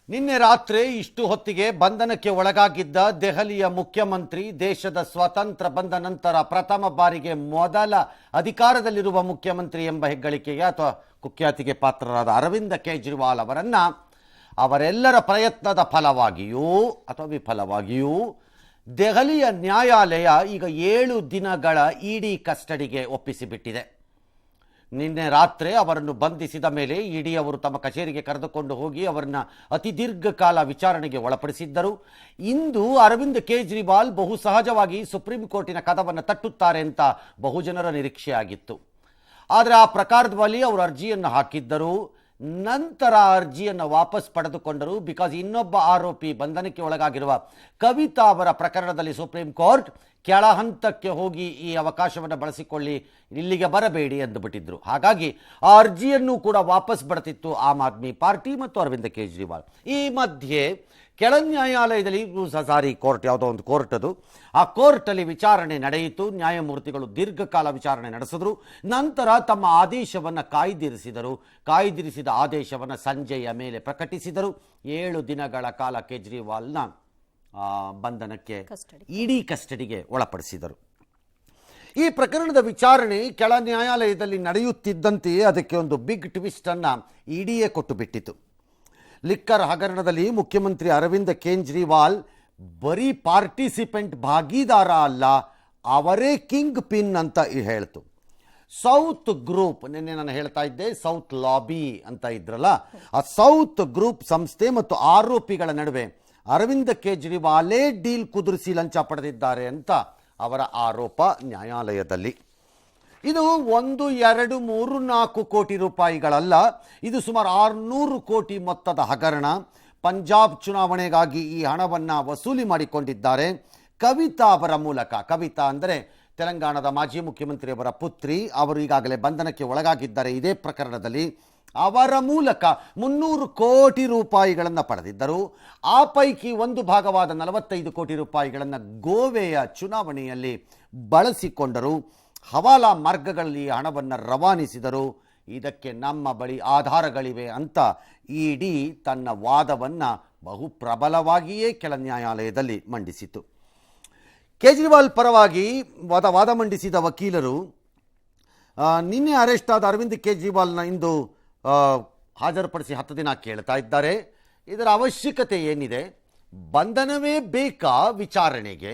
ನಿನ್ನೆ ರಾತ್ರಿ ಇಷ್ಟು ಹೊತ್ತಿಗೆ ಬಂಧನಕ್ಕೆ ಒಳಗಾಗಿದ್ದ ದೆಹಲಿಯ ಮುಖ್ಯಮಂತ್ರಿ, ದೇಶದ ಸ್ವಾತಂತ್ರ್ಯ ಬಂದ ನಂತರ ಪ್ರಥಮ ಬಾರಿಗೆ ಮೊದಲ ಅಧಿಕಾರದಲ್ಲಿರುವ ಮುಖ್ಯಮಂತ್ರಿ ಎಂಬ ಹೆಗ್ಗಳಿಕೆಗೆ ಅಥವಾ ಕುಖ್ಯಾತಿಗೆ ಪಾತ್ರರಾದ ಅರವಿಂದ ಕೇಜ್ರಿವಾಲ್ ಅವರನ್ನ ಅವರೆಲ್ಲರ ಪ್ರಯತ್ನದ ಫಲವಾಗಿಯೂ ಅಥವಾ ವಿಫಲವಾಗಿಯೂ ದೆಹಲಿಯ ನ್ಯಾಯಾಲಯ ಈಗ 7 ದಿನಗಳ ಇಡಿ ಕಸ್ಟಡಿಗೆ ಒಪ್ಪಿಸಿಬಿಟ್ಟಿದೆ. ನಿನ್ನೆ ರಾತ್ರಿ ಅವರನ್ನು ಬಂಧಿಸಿದ ಮೇಲೆ ಇಡಿ ಅವರು ತಮ್ಮ ಕಚೇರಿಗೆ ಕರೆದುಕೊಂಡು ಹೋಗಿ ಅವರನ್ನ ಅತಿ ದೀರ್ಘಕಾಲ ವಿಚಾರಣೆಗೆ ಒಳಪಡಿಸಿದ್ದರು. ಇಂದು ಅರವಿಂದ್ ಕೇಜ್ರಿವಾಲ್ ಬಹು ಸಹಜವಾಗಿ ಸುಪ್ರೀಂ ಕೋರ್ಟಿನ ಕದವನ್ನು ತಟ್ಟುತ್ತಾರೆ ಅಂತ ಬಹುಜನರ ನಿರೀಕ್ಷೆ ಆಗಿತ್ತು. ಆದರೆ ಆ ಪ್ರಕಾರದ ಬಳಿ ಅವರು ಅರ್ಜಿಯನ್ನು ಹಾಕಿದ್ದರು. ನಂತರ ಅರ್ಜಿಯನ್ನು ವಾಪಸ್ ಪಡೆದುಕೊಂಡರು. ಬಿಕಾಸ್ ಇನ್ನೊಬ್ಬ ಆರೋಪಿ ಬಂಧನಕ್ಕೆ ಒಳಗಾಗಿರುವ ಕವಿತಾ ಅವರ ಪ್ರಕರಣದಲ್ಲಿ ಸುಪ್ರೀಂ ಕೋರ್ಟ್ ಕೆಳ ಹಂತಕ್ಕೆ ಹೋಗಿ ಈ ಅವಕಾಶವನ್ನು ಬಳಸಿಕೊಳ್ಳಿ, ಇಲ್ಲಿಗೆ ಬರಬೇಡಿ ಎಂದುಬಿಟ್ಟಿದ್ರು. ಹಾಗಾಗಿ ಆ ಅರ್ಜಿಯನ್ನು ಕೂಡ ವಾಪಸ್ ಪಡೆದಿತ್ತು ಆಮ್ ಆದ್ಮಿ ಪಾರ್ಟಿ ಮತ್ತು ಅರವಿಂದ್ ಕೇಜ್ರಿವಾಲ್. ಈ ಮಧ್ಯೆ ಕೆಳ ನ್ಯಾಯಾಲಯದಲ್ಲಿ ಕೋರ್ಟ್, ಯಾವುದೋ ಒಂದು ಕೋರ್ಟ್ ಅದು, ಆ ಕೋರ್ಟಲ್ಲಿ ವಿಚಾರಣೆ ನಡೆಯಿತು. ನ್ಯಾಯಮೂರ್ತಿಗಳು ದೀರ್ಘಕಾಲ ವಿಚಾರಣೆ ನಡೆಸಿದ್ರು. ನಂತರ ತಮ್ಮ ಆದೇಶವನ್ನು ಕಾಯ್ದಿರಿಸಿದ ಆದೇಶವನ್ನು ಸಂಜೆಯ ಮೇಲೆ ಪ್ರಕಟಿಸಿದರು. 7 ದಿನಗಳ ಕಾಲ ಕೇಜ್ರಿವಾಲ್ನ ಬಂಧನಕ್ಕೆ ಇಡಿ ಕಸ್ಟಡಿಗೆ ಒಳಪಡಿಸಿದರು. ಈ ಪ್ರಕರಣದ ವಿಚಾರಣೆ ಕೆಳ ನ್ಯಾಯಾಲಯದಲ್ಲಿ ನಡೆಯುತ್ತಿದ್ದಂತೆಯೇ ಅದಕ್ಕೆ ಒಂದು ಬಿಗ್ ಟ್ವಿಸ್ಟ್ ಅನ್ನು ಇಡಿಯೇ ಕೊಟ್ಟು ಬಿಟ್ಟಿತು. ಲಿಕ್ಕರ್ ಹಗರಣದಲ್ಲಿ ಮುಖ್ಯಮಂತ್ರಿ ಅರವಿಂದ್ ಕೇಜ್ರಿವಾಲ್ ಬರೀ ಪಾರ್ಟಿಸಿಪೆಂಟ್, ಭಾಗಿದಾರ ಅಲ್ಲ, ಅವರೇ ಕಿಂಗ್ ಪಿನ್ ಅಂತ ಹೇಳ್ತು. ಸೌತ್ ಗ್ರೂಪ್, ನಿನ್ನೆ ನಾನು ಹೇಳ್ತಾ ಇದ್ದೆ ಸೌತ್ ಲಾಬಿ ಅಂತ ಇದ್ರಲ್ಲ, ಆ ಸೌತ್ ಗ್ರೂಪ್ ಸಂಸ್ಥೆ ಮತ್ತು ಆರೋಪಿಗಳ ನಡುವೆ ಅರವಿಂದ್ ಕೇಜ್ರಿವಾಲೇ ಡೀಲ್ ಕುದುರಿಸಿ ಲಂಚ ಪಡೆದಿದ್ದಾರೆ ಅಂತ ಅವರ ಆರೋಪ ನ್ಯಾಯಾಲಯದಲ್ಲಿ. ಇದು 1, 2, 3, 4 ಕೋಟಿ ರೂಪಾಯಿಗಳಲ್ಲ, ಇದು ಸುಮಾರು 600 ಕೋಟಿ ಮೊತ್ತದ ಹಗರಣ. ಪಂಜಾಬ್ ಚುನಾವಣೆಗಾಗಿ ಈ ಹಣವನ್ನು ವಸೂಲಿ ಮಾಡಿಕೊಂಡಿದ್ದಾರೆ ಕವಿತಾ ಅವರ ಮೂಲಕ. ಕವಿತಾ ಅಂದರೆ ತೆಲಂಗಾಣದ ಮಾಜಿ ಮುಖ್ಯಮಂತ್ರಿಯವರ ಪುತ್ರಿ. ಅವರು ಈಗಾಗಲೇ ಬಂಧನಕ್ಕೆ ಒಳಗಾಗಿದ್ದಾರೆ ಇದೇ ಪ್ರಕರಣದಲ್ಲಿ. ಅವರ ಮೂಲಕ 300 ಕೋಟಿ ರೂಪಾಯಿಗಳನ್ನು ಪಡೆದಿದ್ದರು. ಆ ಪೈಕಿ ಒಂದು ಭಾಗವಾದ 45 ಕೋಟಿ ರೂಪಾಯಿಗಳನ್ನು ಗೋವೆಯ ಚುನಾವಣೆಯಲ್ಲಿ ಬಳಸಿಕೊಂಡರು. ಹವಾಲಾ ಮಾರ್ಗಗಳಲ್ಲಿ ಹಣವನ್ನು ರವಾನಿಸಿದರು. ಇದಕ್ಕೆ ನಮ್ಮ ಬಳಿ ಆಧಾರಗಳಿವೆ ಅಂತ ಇಡಿ ತನ್ನ ವಾದವನ್ನು ಬಹು ಪ್ರಬಲವಾಗಿಯೇ ಕೆಳ ನ್ಯಾಯಾಲಯದಲ್ಲಿ ಮಂಡಿಸಿತು. ಕೇಜ್ರಿವಾಲ್ ಪರವಾಗಿ ವಾದ ಮಂಡಿಸಿದ ವಕೀಲರು ನಿನ್ನೆ ಅರೆಸ್ಟ್ ಆದ ಅರವಿಂದ್ ಕೇಜ್ರಿವಾಲ್ನ ಇಂದು ಹಾಜರುಪಡಿಸಿ 10 ದಿನ ಕೇಳ್ತಾ ಇದ್ದಾರೆ. ಇದರ ಅವಶ್ಯಕತೆ ಏನಿದೆ? ಬಂಧನವೇ ಬೇಕಾ ವಿಚಾರಣೆಗೆ?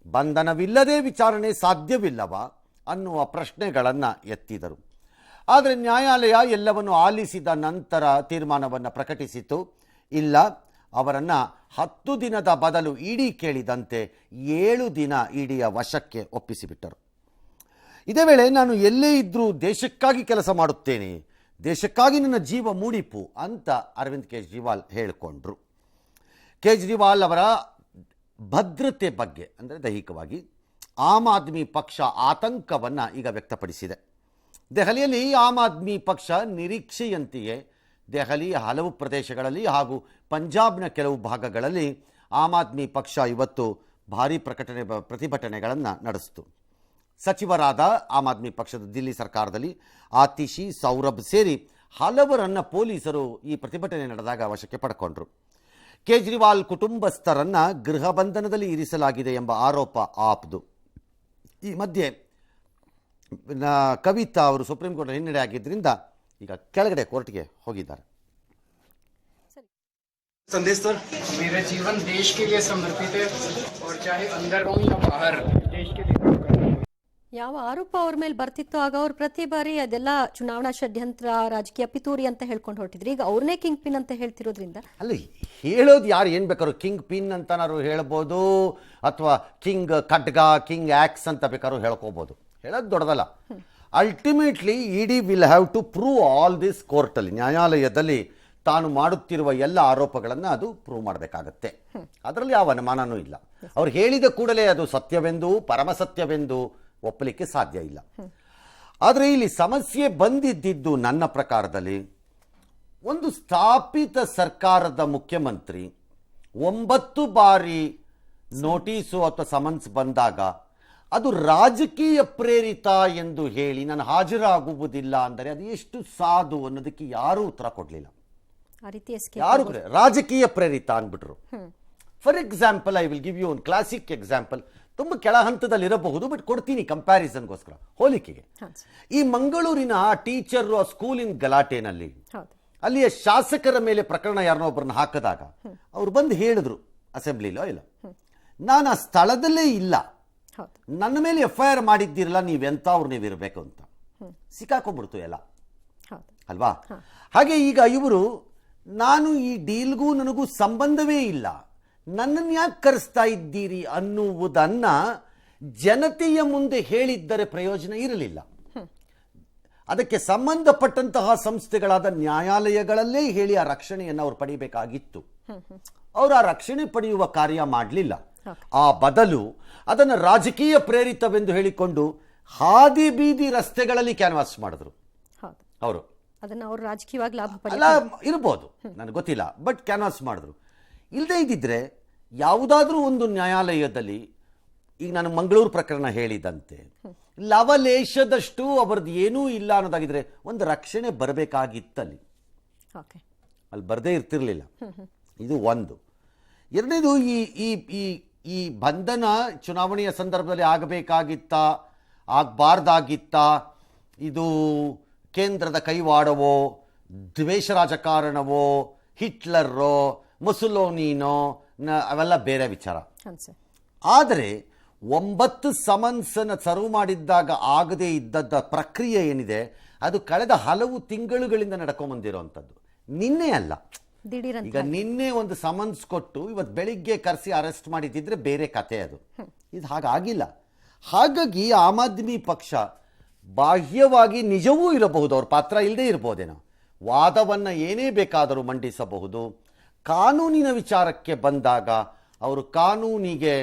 ಬಂಧನವಿಲ್ಲದೆ ವಿಚಾರಣೆ ಸಾಧ್ಯವಿಲ್ಲವಾ ಅನ್ನುವ ಪ್ರಶ್ನೆಗಳನ್ನು ಎತ್ತಿದರು. ಆದರೆ ನ್ಯಾಯಾಲಯ ಎಲ್ಲವನ್ನು ಆಲಿಸಿದ ನಂತರ ತೀರ್ಮಾನವನ್ನು ಪ್ರಕಟಿಸಿತು. ಇಲ್ಲ, ಅವರನ್ನು 10 ದಿನದ ಬದಲು ಇಡಿ ಕೇಳಿದಂತೆ 7 ದಿನ ಇಡಿಯ ವಶಕ್ಕೆ ಒಪ್ಪಿಸಿಬಿಟ್ಟರು. ಇದೇ ವೇಳೆ ನಾನು ಎಲ್ಲೇ ಇದ್ದರೂ ದೇಶಕ್ಕಾಗಿ ಕೆಲಸ ಮಾಡುತ್ತೇನೆ, ದೇಶಕ್ಕಾಗಿ ನನ್ನ ಜೀವ ಮುಡಿಪು ಅಂತ ಅರವಿಂದ್ ಕೇಜ್ರಿವಾಲ್ ಹೇಳಿಕೊಂಡ್ರು. ಕೇಜ್ರಿವಾಲ್ ಅವರ ಭದ್ರತೆ ಬಗ್ಗೆ, ಅಂದರೆ ದೈಹಿಕವಾಗಿ, ಆಮ್ ಆದ್ಮಿ ಪಕ್ಷ ಆತಂಕವನ್ನು ಈಗ ವ್ಯಕ್ತಪಡಿಸಿದೆ. ದೆಹಲಿಯಲ್ಲಿ ಆಮ್ ಆದ್ಮಿ ಪಕ್ಷ ನಿರೀಕ್ಷೆಯಂತೆಯೇ ದೆಹಲಿಯ ಹಲವು ಪ್ರದೇಶಗಳಲ್ಲಿ ಹಾಗೂ ಪಂಜಾಬ್ನ ಕೆಲವು ಭಾಗಗಳಲ್ಲಿ ಆಮ್ ಆದ್ಮಿ ಪಕ್ಷ ಇವತ್ತು ಭಾರೀ ಪ್ರತಿಭಟನೆಗಳನ್ನು ನಡೆಸಿತು. ಸಚಿವರಾದ ಆಮ್ ಆದ್ಮಿ ಪಕ್ಷದ ದಿಲ್ಲಿ ಸರ್ಕಾರದಲ್ಲಿ ಆತಿಶಿ, ಸೌರಭ್ ಸೇರಿ ಹಲವರನ್ನು ಪೊಲೀಸರು ಈ ಪ್ರತಿಭಟನೆ ನಡೆದಾಗ ವಶಕ್ಕೆ ಪಡ್ಕೊಂಡ್ರು. ಕೇಜ್ರಿವಾಲ್ ಕುಟುಂಬಸ್ಥರನ್ನು ಗೃಹ ಬಂಧನದಲ್ಲಿ ಇರಿಸಲಾಗಿದೆ ಎಂಬ ಆರೋಪ ಆಪ್ದು. ಈ ಮಧ್ಯೆ ಕವಿತಾ ಅವರು ಸುಪ್ರೀಂ ಕೋರ್ಟ್ ಹಿನ್ನಡೆ ಆಗಿದ್ದರಿಂದ ಈಗ ಕೆಳಗಡೆ ಕೋರ್ಟ್ಗೆ ಹೋಗಿದ್ದಾರೆ. संदेश सर, मेरा जीवन देश के लिए समर्पित है और चाहे अंदर हूं या बाहर देश के लिए काम करना है. ಯಾವ ಆರೋಪ ಅವ್ರ ಮೇಲೆ ಬರ್ತಿತ್ತು ಆಗ ಅವ್ರು ಪ್ರತಿ ಬಾರಿ ಅದೆಲ್ಲ ಚುನಾವಣಾ ಷಡ್ಯಂತ್ರ, ರಾಜಕೀಯ ಪಿತೂರಿ ಅಂತ ಹೇಳ್ಕೊಂಡು ಹೊರಟಿದ್ರು. ಈಗ ಅವ್ರನ್ನೇ ಕಿಂಗ್ ಪಿನ್ ಅಂತ ಹೇಳ್ತಿರೋದ್ರಿಂದ ಅಲ್ಲಿ ಹೇಳೋದು ಯಾರು ಏನು ಬೇಕಾದ್ರು ಕಿಂಗ್ ಪಿನ್ ಅಂತನಾರು ಹೇಳ್ಬೋದು, ಅಥವಾ ಕಿಂಗ್ ಖಡ್ಗ, ಕಿಂಗ್ ಆಕ್ಸ್ ಅಂತ ಬೇಕಾದ್ರೂ ಹೇಳ್ಕೋಬೋದು. ಹೇಳೋದು ದೊಡ್ಡದಲ್ಲ. Ultimately ED will have to prove all this ಕೋರ್ಟಲ್ಲಿ, ನ್ಯಾಯಾಲಯದಲ್ಲಿ ತಾನು ಮಾಡುತ್ತಿರುವ ಎಲ್ಲ ಆರೋಪಗಳನ್ನು ಅದು ಪ್ರೂವ್ ಮಾಡಬೇಕಾಗತ್ತೆ. ಅದರಲ್ಲಿ ಯಾವ ಅನುಮಾನನೂ ಇಲ್ಲ. ಅವ್ರು ಹೇಳಿದ ಕೂಡಲೇ ಅದು ಸತ್ಯವೆಂದು, ಪರಮಸತ್ಯವೆಂದು ಒಪ್ಪಲಿಕ್ಕೆ ಸಾಧ್ಯ ಇಲ್ಲ. ಆದರೆ ಇಲ್ಲಿ ಸಮಸ್ಯೆ ಬಂದಿದ್ದು ನನ್ನ ಪ್ರಕಾರದಲ್ಲಿ, ಒಂದು ಸ್ಥಾಪಿತ ಸರ್ಕಾರದ ಮುಖ್ಯಮಂತ್ರಿ 9 ಬಾರಿ ನೋಟಿಸು ಅಥವಾ ಸಮನ್ಸ್ ಬಂದಾಗ ಅದು ರಾಜಕೀಯ ಪ್ರೇರಿತ ಎಂದು ಹೇಳಿ ನಾನು ಹಾಜರಾಗುವುದಿಲ್ಲ ಅಂದರೆ ಅದು ಎಷ್ಟು ಸಾಧು ಅನ್ನೋದಕ್ಕೆ ಯಾರೂ ಉತ್ತರ ಕೊಡಲಿಲ್ಲ. ಆ ರೀತಿ ಯಾರು ರಾಜಕೀಯ ಪ್ರೇರಿತ ಅಂದ್ಬಿಟ್ರು. For example, I will give you ಒಂದು ಕ್ಲಾಸಿಕ್ ಎಕ್ಸಾಂಪಲ್. ತುಂಬ ಕೆಳ ಹಂತದಲ್ಲಿ ಇರಬಹುದು, ಬಟ್ ಕೊಡ್ತೀನಿ ಕಂಪ್ಯಾರಿಸನ್ಗೋಸ್ಕರ, ಹೋಲಿಕೆಗೆ. ಈ ಮಂಗಳೂರಿನ ಟೀಚರ್ ಸ್ಕೂಲಿನ ಗಲಾಟೆನಲ್ಲಿ ಅಲ್ಲಿಯ ಶಾಸಕರ ಮೇಲೆ ಪ್ರಕರಣ ಯಾರನ್ನೋ ಒಬ್ಬರನ್ನ ಹಾಕಿದಾಗ ಅವ್ರು ಬಂದು ಹೇಳಿದ್ರು ಅಸೆಂಬ್ಲಿಲೋ ಇಲ್ಲ, ನಾನು ಆ ಸ್ಥಳದಲ್ಲೇ ಇಲ್ಲ, ನನ್ನ ಮೇಲೆ FIR ಮಾಡಿದ್ದಿರಲ್ಲ, ನೀವೆಂಥವ್ರು ನೀವಿರಬೇಕು ಅಂತ. ಸಿಕ್ಕಾಕೊಂಡ್ಬಿಡ್ತು ಎಲ್ಲ ಅಲ್ವಾ? ಹಾಗೆ ಈಗ ಇವರು, ನಾನು ಈ ಡೀಲ್ಗೂ ನನಗೂ ಸಂಬಂಧವೇ ಇಲ್ಲ, ನನ್ನನ್ನು ಯಾಕೆ ಕರೆಸ್ತಾ ಇದ್ದೀರಿ ಅನ್ನುವುದನ್ನ ಜನತೆಯ ಮುಂದೆ ಹೇಳಿದ್ದರೆ ಪ್ರಯೋಜನ ಇರಲಿಲ್ಲ. ಅದಕ್ಕೆ ಸಂಬಂಧಪಟ್ಟಂತಹ ಸಂಸ್ಥೆಗಳಾದ ನ್ಯಾಯಾಲಯಗಳಲ್ಲೇ ಹೇಳಿ ಆ ರಕ್ಷಣೆಯನ್ನು ಅವ್ರು ಪಡಿಬೇಕಾಗಿತ್ತು. ಅವರು ಆ ರಕ್ಷಣೆ ಪಡೆಯುವ ಕಾರ್ಯ ಮಾಡಲಿಲ್ಲ. ಆ ಬದಲು ಅದನ್ನು ರಾಜಕೀಯ ಪ್ರೇರಿತವೆಂದು ಹೇಳಿಕೊಂಡು ಹಾದಿ ಬೀದಿ ರಸ್ತೆಗಳಲ್ಲಿ ಕ್ಯಾನ್ವಾಸ್ ಮಾಡಿದ್ರು ಅವರು. ಅದನ್ನ ಅವರು ರಾಜಕೀಯವಾಗಿ ಲಾಭ ಅಲ್ಲ ಇರಬಹುದು, ನನಗೆ ಗೊತ್ತಿಲ್ಲ, ಬಟ್ ಕ್ಯಾನ್ವಾಸ್ ಮಾಡಿದ್ರು. ಇಲ್ಲದೇ ಇದ್ದಿದ್ರೆ ಯಾವುದಾದ್ರೂ ಒಂದು ನ್ಯಾಯಾಲಯದಲ್ಲಿ, ಈಗ ನಾನು ಮಂಗಳೂರು ಪ್ರಕರಣ ಹೇಳಿದಂತೆ, ಲವಲೇಶದಷ್ಟು ಅವರದ್ದು ಏನೂ ಇಲ್ಲ ಅನ್ನೋದಾಗಿದ್ರೆ ಒಂದು ರಕ್ಷಣೆ ಬರಬೇಕಾಗಿತ್ತಲ್ಲಿ, ಅಲ್ಲಿ ಬರದೇ ಇರ್ತಿರ್ಲಿಲ್ಲ. ಇದು ಒಂದು. ಎರಡನೇದು, ಈ ಬಂಧನ ಚುನಾವಣೆಯ ಸಂದರ್ಭದಲ್ಲಿ ಆಗಬೇಕಾಗಿತ್ತಾ, ಆಗಬಾರ್ದಾಗಿತ್ತಾ, ಇದು ಕೇಂದ್ರದ ಕೈವಾಡವೋ, ದ್ವೇಷ ರಾಜಕಾರಣವೋ, ಹಿಟ್ಲರೋ, ಮುಸೊಲಿನಿನೋ, ಅವೆಲ್ಲ ಬೇರೆ ವಿಚಾರ. ಆದರೆ 9 ಸಮನ್ಸನ್ನು ಸರ್ವ್ ಮಾಡಿದ್ದಾಗ ಆಗದೇ ಇದ್ದದ್ದ ಪ್ರಕ್ರಿಯೆ ಏನಿದೆ, ಅದು ಕಳೆದ ಹಲವು ತಿಂಗಳುಗಳಿಂದ ನಡ್ಕೊಂಬಂದಿರೋವಂಥದ್ದು, ನಿನ್ನೆ ಅಲ್ಲ. ಈಗ ನಿನ್ನೆ ಒಂದು ಸಮನ್ಸ್ ಕೊಟ್ಟು ಇವತ್ತು ಬೆಳಿಗ್ಗೆ ಕರೆಸಿ ಅರೆಸ್ಟ್ ಮಾಡಿದ್ದಿದ್ರೆ ಬೇರೆ ಕತೆ ಅದು. ಇದು ಹಾಗಾಗಿಲ್ಲ. ಹಾಗಾಗಿ ಆಮ್ ಆದ್ಮಿ ಪಕ್ಷ ಬಾಹ್ಯವಾಗಿ ನಿಜವೂ ಇರಬಹುದು, ಅವ್ರ ಪಾತ್ರ ಇಲ್ಲದೆ ಇರಬಹುದೇನೋ, ವಾದವನ್ನು ಏನೇ ಬೇಕಾದರೂ ಮಂಡಿಸಬಹುದು. ಕಾನೂನಿನ ವಿಚಾರಕ್ಕೆ ಬಂದಾಗ ಅವರು ಕಾನೂನಿಗೆ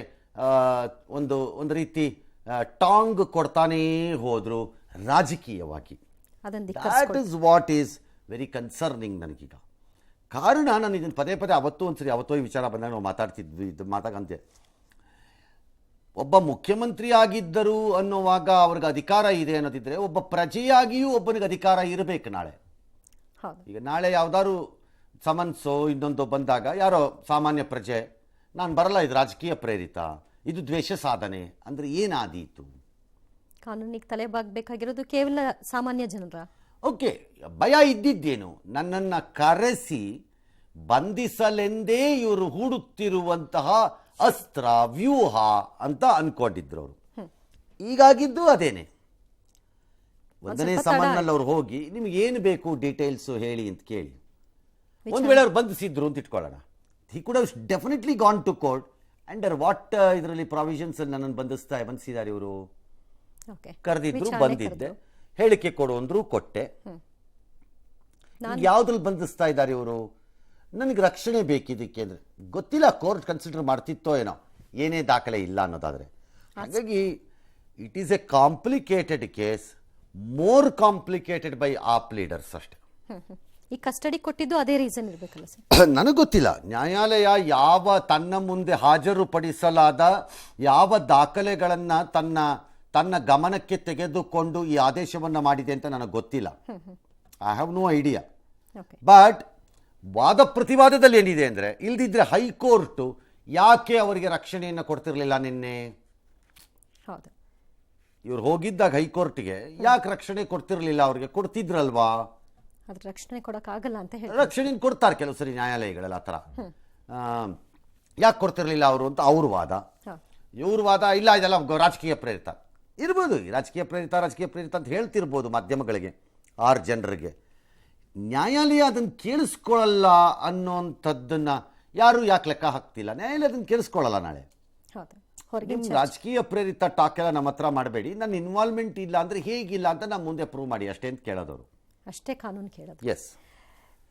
ಒಂದು ರೀತಿ ಟಾಂಗ್ ಕೊಡ್ತಾನೇ ಹೋದ್ರು ರಾಜಕೀಯವಾಗಿ. That is what is very concerning ನನಗೀಗ. ಕಾರಣ, ನಾನು ಇದನ್ನು ಪದೇ ಪದೇ ಅವತ್ತೋ ಈ ವಿಚಾರ ಬಂದಾಗ ನಾವು ಮಾತಾಡ್ತಿದ್ವಿ, ಇದು ಮಾತಾಗಂತೆ. ಒಬ್ಬ ಮುಖ್ಯಮಂತ್ರಿ ಆಗಿದ್ದರು ಅನ್ನುವಾಗ ಅವ್ರಿಗೆ ಅಧಿಕಾರ ಇದೆ ಅನ್ನೋದಿದ್ರೆ, ಒಬ್ಬ ಪ್ರಜೆಯಾಗಿಯೂ ಒಬ್ಬನಿಗೆ ಅಧಿಕಾರ ಇರಬೇಕು. ನಾಳೆ ಈಗ ನಾಳೆ ಯಾವ್ದಾದ್ರು ಸಮನ್ಸೋ ಇನ್ನೊಂದು ಬಂದಾಗ ಯಾರೋ ಸಾಮಾನ್ಯ ಪ್ರಜೆ, ನಾನು ಬರಲ್ಲ, ಇದು ರಾಜಕೀಯ ಪ್ರೇರಿತ, ಇದು ದ್ವೇಷ ಸಾಧನೆ ಅಂದ್ರೆ ಏನಾದೀತು? ಕಾನೂನಿಗೆ ತಲೆ ಬಾಗಬೇಕಾಗಿರೋದು ಕೇವಲ ಸಾಮಾನ್ಯ ಜನರ. ಓಕೆ, ಭಯ ಇದ್ದಿದ್ದೇನು? ನನ್ನನ್ನು ಕರೆಸಿ ಬಂಧಿಸಲೆಂದೇ ಇವರು ಹೂಡುತ್ತಿರುವಂತಹ ಅಸ್ತ್ರ ವ್ಯೂಹ ಅಂತ ಅನ್ಕೊಂಡಿದ್ರು ಅವರು. ಈಗಾಗಿದ್ದು ಅದೇನೆ. ಒಂದನೇ ಸಮನ್ನಲ್ಲಿ ಅವ್ರು ಹೋಗಿ ನಿಮ್ಗೆ ಏನು ಬೇಕು ಡೀಟೇಲ್ಸ್ ಹೇಳಿ ಅಂತ ಕೇಳಿ, ಒಂದು ವೇಳೆ ಅವ್ರು ಬಂಧಿಸಿದ್ರು ಅಂತ ಇಟ್ಕೊಳ್ಳೋಣ, he could have definitely gone to court. Under what ಇದರಲ್ಲಿ ಪ್ರಾವಿಷನ್ಸ್ ನನ್ನನ್ನು ಬಂಧಿಸಿದ್ದಾರೆ ಇವರು? ಕರೆದಿದ್ರು, ಬಂದಿದ್ದೆ, ಹೇಳಿಕೆ ಕೊಡು ಅಂದ್ರು, ಕೊಟ್ಟೆ. ಯಾವ್ದ್ರಲ್ಲಿ ಬಂಧಿಸ್ತಾ ಇದ್ದಾರೆ ಇವರು? ನನಗೆ ರಕ್ಷಣೆ ಬೇಕಿದ್ದಕ್ಕೆ ಅಂದ್ರೆ ಗೊತ್ತಿಲ್ಲ, ಕೋರ್ಟ್ ಕನ್ಸಿಡರ್ ಮಾಡ್ತಿತ್ತೋ ಏನೋ, ಏನೇ ದಾಖಲೆ ಇಲ್ಲ ಅನ್ನೋದಾದ್ರೆ. ಹಾಗಾಗಿ it is a complicated case, more complicated by AAP leaders ಅಷ್ಟೇ. ಈ ಕಸ್ಟಡಿ ಕೊಟ್ಟಿದ್ದು ಅದೇ ರೀಸನ್ ಇರಬೇಕಲ್ಲ ಸರ್? ನನಗೆ ಗೊತ್ತಿಲ್ಲ. ನ್ಯಾಯಾಲಯ ಯಾವ ತನ್ನ ಮುಂದೆ ಹಾಜರುಪಡಿಸಲಾದ ಯಾವ ದಾಖಲೆಗಳನ್ನು ತನ್ನ ಗಮನಕ್ಕೆ ತೆಗೆದುಕೊಂಡು ಈ ಆದೇಶವನ್ನು ಮಾಡಿದೆ ಅಂತ ನನಗೆ ಗೊತ್ತಿಲ್ಲ. I have no idea. But ವಾದ ಪ್ರತಿವಾದದಲ್ಲಿ ಏನಿದೆ ಅಂದರೆ, ಇಲ್ದಿದ್ರೆ ಹೈಕೋರ್ಟು ಯಾಕೆ ಅವರಿಗೆ ರಕ್ಷಣೆಯನ್ನು ಕೊಡ್ತಿರ್ಲಿಲ್ಲ ನಿನ್ನೆ? ಇವ್ರು ಹೋಗಿದ್ದಾಗ ಹೈಕೋರ್ಟ್ಗೆ ಯಾಕೆ ರಕ್ಷಣೆ ಕೊಡ್ತಿರ್ಲಿಲ್ಲ? ಅವ್ರಿಗೆ ಕೊಡ್ತಿದ್ರಲ್ವಾ? ರಕ್ಷಣೆ ಕೊಡಕ್ಕಾಗಲ್ಲ ಅಂತ ಹೇಳಿ ರಕ್ಷಣೆ ಕೊಡ್ತಾರೆ ಕೆಲವು ಸರಿ ನ್ಯಾಯಾಲಯಗಳೆಲ್ಲ. ಆ ಥರ ಯಾಕೆ ಕೊಡ್ತಿರ್ಲಿಲ್ಲ ಅವರು ಅಂತ ಅವ್ರ ವಾದ. ಇವ್ರ ವಾದ ಇಲ್ಲ, ಇದೆಲ್ಲ ರಾಜಕೀಯ ಪ್ರೇರಿತ ಇರ್ಬೋದು. ರಾಜಕೀಯ ಪ್ರೇರಿತ ಅಂತ ಹೇಳ್ತಿರ್ಬೋದು ಮಾಧ್ಯಮಗಳಿಗೆ, 6 ಜನರಿಗೆ. ನ್ಯಾಯಾಲಯ ಅದನ್ನು ಕೇಳಿಸ್ಕೊಳ್ಳಲ್ಲ ಅನ್ನೋಂಥದ್ದನ್ನ ಯಾರು ಯಾಕೆ ಲೆಕ್ಕ ಹಾಕ್ತಿಲ್ಲ? ನ್ಯಾಯಾಲಯ ಅದನ್ನು ಕೇಳಿಸ್ಕೊಳ್ಳಲ್ಲ. ನಾಳೆ ರಾಜಕೀಯ ಪ್ರೇರಿತ ಟಾಕ್ ಎಲ್ಲ ನಮ್ಮ ಹತ್ರ ಮಾಡಬೇಡಿ, ನನ್ನ ಇನ್ವಾಲ್ವ್ಮೆಂಟ್ ಇಲ್ಲ ಅಂದರೆ ಹೇಗಿಲ್ಲ ಅಂತ ನಾವು ಮುಂದೆ ಪ್ರೂವ್ ಮಾಡಿ ಅಷ್ಟೇ ಅಂತ ಕೇಳೋದವರು. ಅಷ್ಟೇ ಕಾನೂನು ಕೇಳೋದು. ಎಸ್.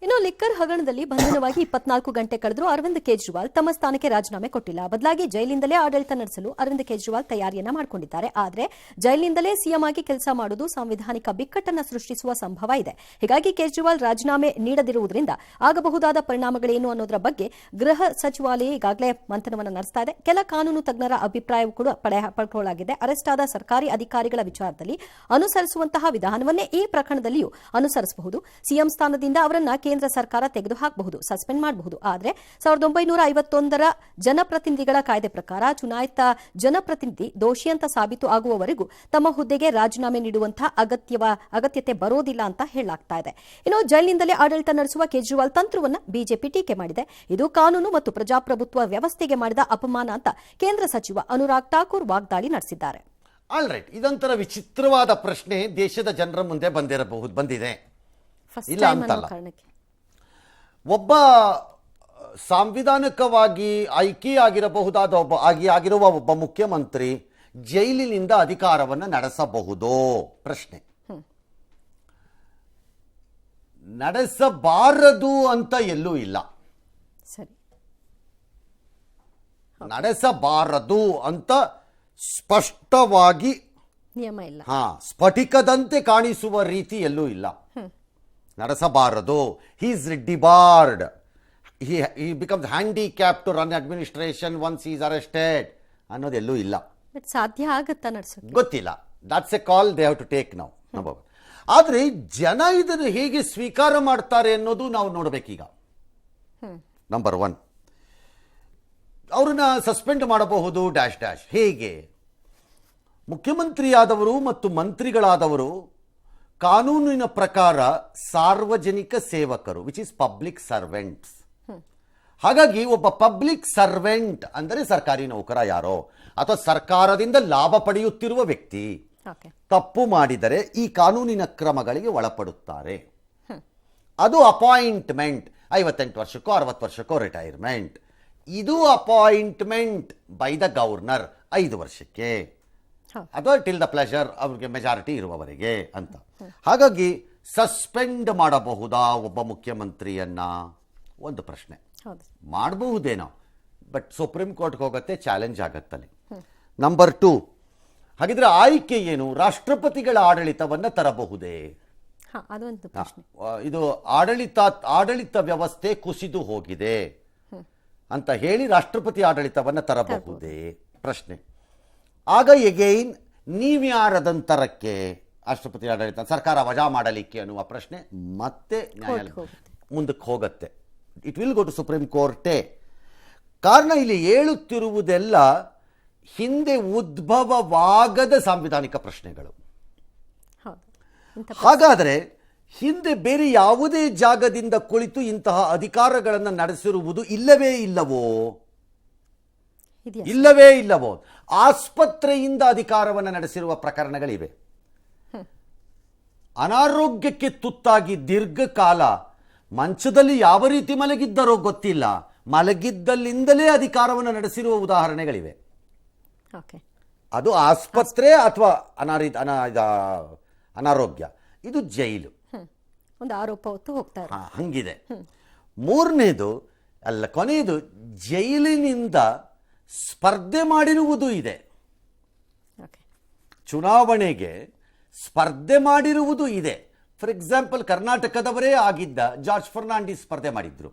ಇನ್ನು ಲಿಕ್ಕರ್ ಹಗರಣದಲ್ಲಿ ಬಂಧನವಾಗಿ 24 ಗಂಟೆ ಕಳೆದರೂ ಅರವಿಂದ್ ಕೇಜ್ರಿವಾಲ್ ತಮ್ಮ ಸ್ಥಾನಕ್ಕೆ ರಾಜೀನಾಮೆ ಕೊಟ್ಟಿಲ್ಲ. ಬದಲಾಗಿ ಜೈಲಿನಿಂದಲೇ ಆಡಳಿತ ನಡೆಸಲು ಅರವಿಂದ್ ಕೇಜ್ರಿವಾಲ್ ತಯಾರಿಯನ್ನ ಮಾಡಿಕೊಂಡಿದ್ದಾರೆ. ಆದರೆ ಜೈಲಿನಿಂದಲೇ ಸಿಎಂ ಆಗಿ ಕೆಲಸ ಮಾಡುವುದು ಸಾಂವಿಧಾನಿಕ ಬಿಕ್ಕಟ್ಟನ್ನು ಸೃಷ್ಟಿಸುವ ಸಂಭವ ಇದೆ. ಹೀಗಾಗಿ ಕೇಜ್ರಿವಾಲ್ ರಾಜೀನಾಮೆ ನೀಡದಿರುವುದರಿಂದ ಆಗಬಹುದಾದ ಪರಿಣಾಮಗಳೇನು ಅನ್ನೋದರ ಬಗ್ಗೆ ಗೃಹ ಸಚಿವಾಲಯ ಈಗಾಗಲೇ ಮಂಥನವನ್ನು ನಡೆಸ್ತಾ ಇದೆ. ಕೆಲ ಕಾನೂನು ತಜ್ಞರ ಅಭಿಪ್ರಾಯವೂ ಕೂಡ ಪಡೆದುಕೊಳ್ಳಲಾಗಿದೆ. ಅರೆಸ್ಟ್ ಆದ ಸರ್ಕಾರಿ ಅಧಿಕಾರಿಗಳ ವಿಚಾರದಲ್ಲಿ ಅನುಸರಿಸುವಂತಹ ವಿಧಾನವನ್ನೇ ಈ ಪ್ರಕರಣದಲ್ಲಿಯೂ ಅನುಸರಿಸಬಹುದು. ಸಿಎಂ ಸ್ಥಾನದಿಂದ ಅವರನ್ನ ಕೇಂದ್ರ ಸರ್ಕಾರ ತೆಗೆದುಹಾಕಬಹುದು, ಸಸ್ಪೆಂಡ್ ಮಾಡಬಹುದು. ಆದರೆ 1951ರ ಜನಪ್ರತಿನಿಧಿಗಳ ಕಾಯ್ದೆ ಪ್ರಕಾರ ಚುನಾಯಿತ ಜನಪ್ರತಿನಿಧಿ ದೋಷಿ ಅಂತ ಸಾಬೀತು ಆಗುವವರೆಗೂ ತಮ್ಮ ಹುದ್ದೆಗೆ ರಾಜೀನಾಮೆ ನೀಡುವಂತಹ ಅಗತ್ಯತೆ ಬರೋದಿಲ್ಲ ಅಂತ ಹೇಳಲಾಗ್ತಾ ಇದೆ. ಇನ್ನು ಜೈಲಿನಿಂದಲೇ ಆಡಳಿತ ನಡೆಸುವ ಕೇಜ್ರಿವಾಲ್ ತಂತ್ರವನ್ನ ಬಿಜೆಪಿ ಟೀಕೆ ಮಾಡಿದೆ. ಇದು ಕಾನೂನು ಮತ್ತು ಪ್ರಜಾಪ್ರಭುತ್ವ ವ್ಯವಸ್ಥೆಗೆ ಮಾಡಿದ ಅಪಮಾನ ಅಂತ ಕೇಂದ್ರ ಸಚಿವ ಅನುರಾಗ್ ಠಾಕೂರ್ ವಾಗ್ದಾಳಿ ನಡೆಸಿದ್ದಾರೆ. ಆಲ್ ರೈಟ್, ಇದೊಂಥರ ವಿಚಿತ್ರವಾದ ಪ್ರಶ್ನೆ ದೇಶದ ಜನರ ಮುಂದೆ ಬಂದಿದೆ. ಇಲ್ಲ ಅಂತಲ್ಲ. ಒಬ್ಬ ಸಾಂವಿಧಾನಿಕವಾಗಿ ಆಯ್ಕೆಯಾಗಿರಬಹುದಾದ ಆಗಿರುವ ಒಬ್ಬ ಮುಖ್ಯಮಂತ್ರಿ ಜೈಲಿನಿಂದ ಅಧಿಕಾರವನ್ನು ನಡೆಸಬಹುದೋ ಪ್ರಶ್ನೆ. ನಡೆಸಬಾರದು ಅಂತ ಎಲ್ಲೂ ಇಲ್ಲ. ಸರಿ, ನಡೆಸಬಾರದು ಅಂತ ಸ್ಪಷ್ಟವಾಗಿ ನಿಯಮ ಇಲ್ಲ. ಸ್ಫಟಿಕದಂತೆ ಕಾಣಿಸುವ ರೀತಿ ಎಲ್ಲೂ ಇಲ್ಲ. ನಡೆಸಬಾರದು, he is debarred, he becomes handicapped to run administration once he is arrested ಅನ್ನೋದೆಲ್ಲೂ ಇಲ್ಲ. ಬಟ್ ಸಾಧ್ಯ ಆಗುತ್ತಾ ನಡೆಸೋಕೆ ಗೊತ್ತಿಲ್ಲ. That's a call they have to take now. ಆದರೆ ಜನ ಇದನ್ನು ಹೇಗೆ ಸ್ವೀಕಾರ ಮಾಡ್ತಾರೆ ಅನ್ನೋದು ನಾವು ನೋಡಬೇಕೀಗ. ನಂಬರ್ 1, ಅವ್ರನ್ನ ಸಸ್ಪೆಂಡ್ ಮಾಡಬಹುದು ಡ್ಯಾಶ್ ಡ್ಯಾಶ್. ಹೇಗೆ? ಮುಖ್ಯಮಂತ್ರಿಯಾದವರು ಮತ್ತು ಮಂತ್ರಿಗಳಾದವರು ಕಾನೂನಿನ ಪ್ರಕಾರ ಸಾರ್ವಜನಿಕ ಸೇವಕರು, ವಿಚ್ ಇಸ್ ಪಬ್ಲಿಕ್ ಸರ್ವೆಂಟ್ಸ್. ಹಾಗಾಗಿ ಒಬ್ಬ ಪಬ್ಲಿಕ್ ಸರ್ವೆಂಟ್ ಅಂದರೆ ಸರ್ಕಾರಿ ನೌಕರ ಯಾರೋ ಅಥವಾ ಸರ್ಕಾರದಿಂದ ಲಾಭ ಪಡೆಯುತ್ತಿರುವ ವ್ಯಕ್ತಿ ತಪ್ಪು ಮಾಡಿದರೆ ಈ ಕಾನೂನಿನ ಕ್ರಮಗಳಿಗೆ ಒಳಪಡುತ್ತಾರೆ. ಅದು ಅಪಾಯಿಂಟ್ಮೆಂಟ್, 58 ವರ್ಷಕ್ಕೋ 60 ವರ್ಷಕ್ಕೋ ರಿಟೈರ್ಮೆಂಟ್. ಇದು ಅಪಾಯಿಂಟ್ಮೆಂಟ್ ಬೈ ದ ಗವರ್ನರ್ 5 ವರ್ಷಕ್ಕೆ ಅಥವಾ ಟಿಲ್ ದ ಪ್ಲೆಷರ್ ಅವ್ರಿಗೆ ಮೆಜಾರಿಟಿ ಇರುವವರೆಗೆ ಅಂತ. ಹಾಗಾಗಿ ಸಸ್ಪೆಂಡ್ ಮಾಡಬಹುದಾ ಒಬ್ಬ ಮುಖ್ಯಮಂತ್ರಿಯನ್ನ? ಒಂದು ಪ್ರಶ್ನೆ. ಮಾಡಬಹುದೇನೋ, ಬಟ್ ಸುಪ್ರೀಂ ಕೋರ್ಟ್ಗೆ ಹೋಗುತ್ತೆ, ಚಾಲೆಂಜ್ ಆಗತ್ತಲ್ಲಿ. ನಂಬರ್ 2, ಹಾಗಿದ್ರೆ ಆಯ್ಕೆ ಏನು? ರಾಷ್ಟ್ರಪತಿಗಳ ಆಡಳಿತವನ್ನ ತರಬಹುದೇ? ಇದು ಆಡಳಿತ ವ್ಯವಸ್ಥೆ ಕುಸಿದು ಹೋಗಿದೆ ಅಂತ ಹೇಳಿ ರಾಷ್ಟ್ರಪತಿ ಆಡಳಿತವನ್ನ ತರಬಹುದೇ ಪ್ರಶ್ನೆ. ಆಗ ಎಗೈನ್ ನೀವ್ಯಾರದಂತರಕ್ಕೆ ರಾಷ್ಟ್ರಪತಿ ಆಡಳಿತ ಸರ್ಕಾರ ವಜಾ ಮಾಡಲಿಕ್ಕೆ ಅನ್ನುವ ಪ್ರಶ್ನೆ ಮತ್ತೆ ನ್ಯಾಯಾಲಯ ಮುಂದಕ್ಕೆ ಹೋಗುತ್ತೆ. It will go to supreme ಕೋರ್ಟೇ. ಕಾರಣ ಇಲ್ಲಿ ಹೇಳುತ್ತಿರುವುದೆಲ್ಲ ಹಿಂದೆ ಉದ್ಭವವಾಗದ ಸಾಂವಿಧಾನಿಕ ಪ್ರಶ್ನೆಗಳು. ಹಾಗಾದರೆ ಹಿಂದೆ ಬೇರೆ ಯಾವುದೇ ಜಾಗದಿಂದ ಕುಳಿತು ಇಂತಹ ಅಧಿಕಾರಗಳನ್ನು ನಡೆಸಿರುವುದು ಇಲ್ಲವೇ ಇಲ್ಲವೋ? ಆಸ್ಪತ್ರೆಯಿಂದ ಅಧಿಕಾರವನ್ನು ನಡೆಸಿರುವ ಪ್ರಕರಣಗಳಿವೆ. ಅನಾರೋಗ್ಯಕ್ಕೆ ತುತ್ತಾಗಿ ದೀರ್ಘಕಾಲ ಮಂಚದಲ್ಲಿ ಯಾವ ರೀತಿ ಮಲಗಿದ್ದರೋ ಗೊತ್ತಿಲ್ಲ, ಮಲಗಿದ್ದಲ್ಲಿಂದಲೇ ಅಧಿಕಾರವನ್ನು ನಡೆಸಿರುವ ಉದಾಹರಣೆಗಳಿವೆ. ಅದು ಆಸ್ಪತ್ರೆ ಅಥವಾ ಅನಾರೋಗ್ಯ, ಇದು ಜೈಲು. ಒಂದು ಆರೋಪ ಹೊತ್ತು ಹೋಗ್ತಾರೆ. ಹಂಗಿದೆ. ಕೊನೆಯದು ಜೈಲಿನಿಂದ ಸ್ಪರ್ಧೆ ಮಾಡಿರುವುದು ಇದೆ. ಚುನಾವಣೆಗೆ ಸ್ಪರ್ಧೆ ಮಾಡಿರುವುದು ಇದೆ. ಫಾರ್ ಎಕ್ಸಾಂಪಲ್, ಕರ್ನಾಟಕದವರೇ ಆಗಿದ್ದ ಜಾರ್ಜ್ ಫರ್ನಾಂಡಿಸ್ ಸ್ಪರ್ಧೆ ಮಾಡಿದ್ರು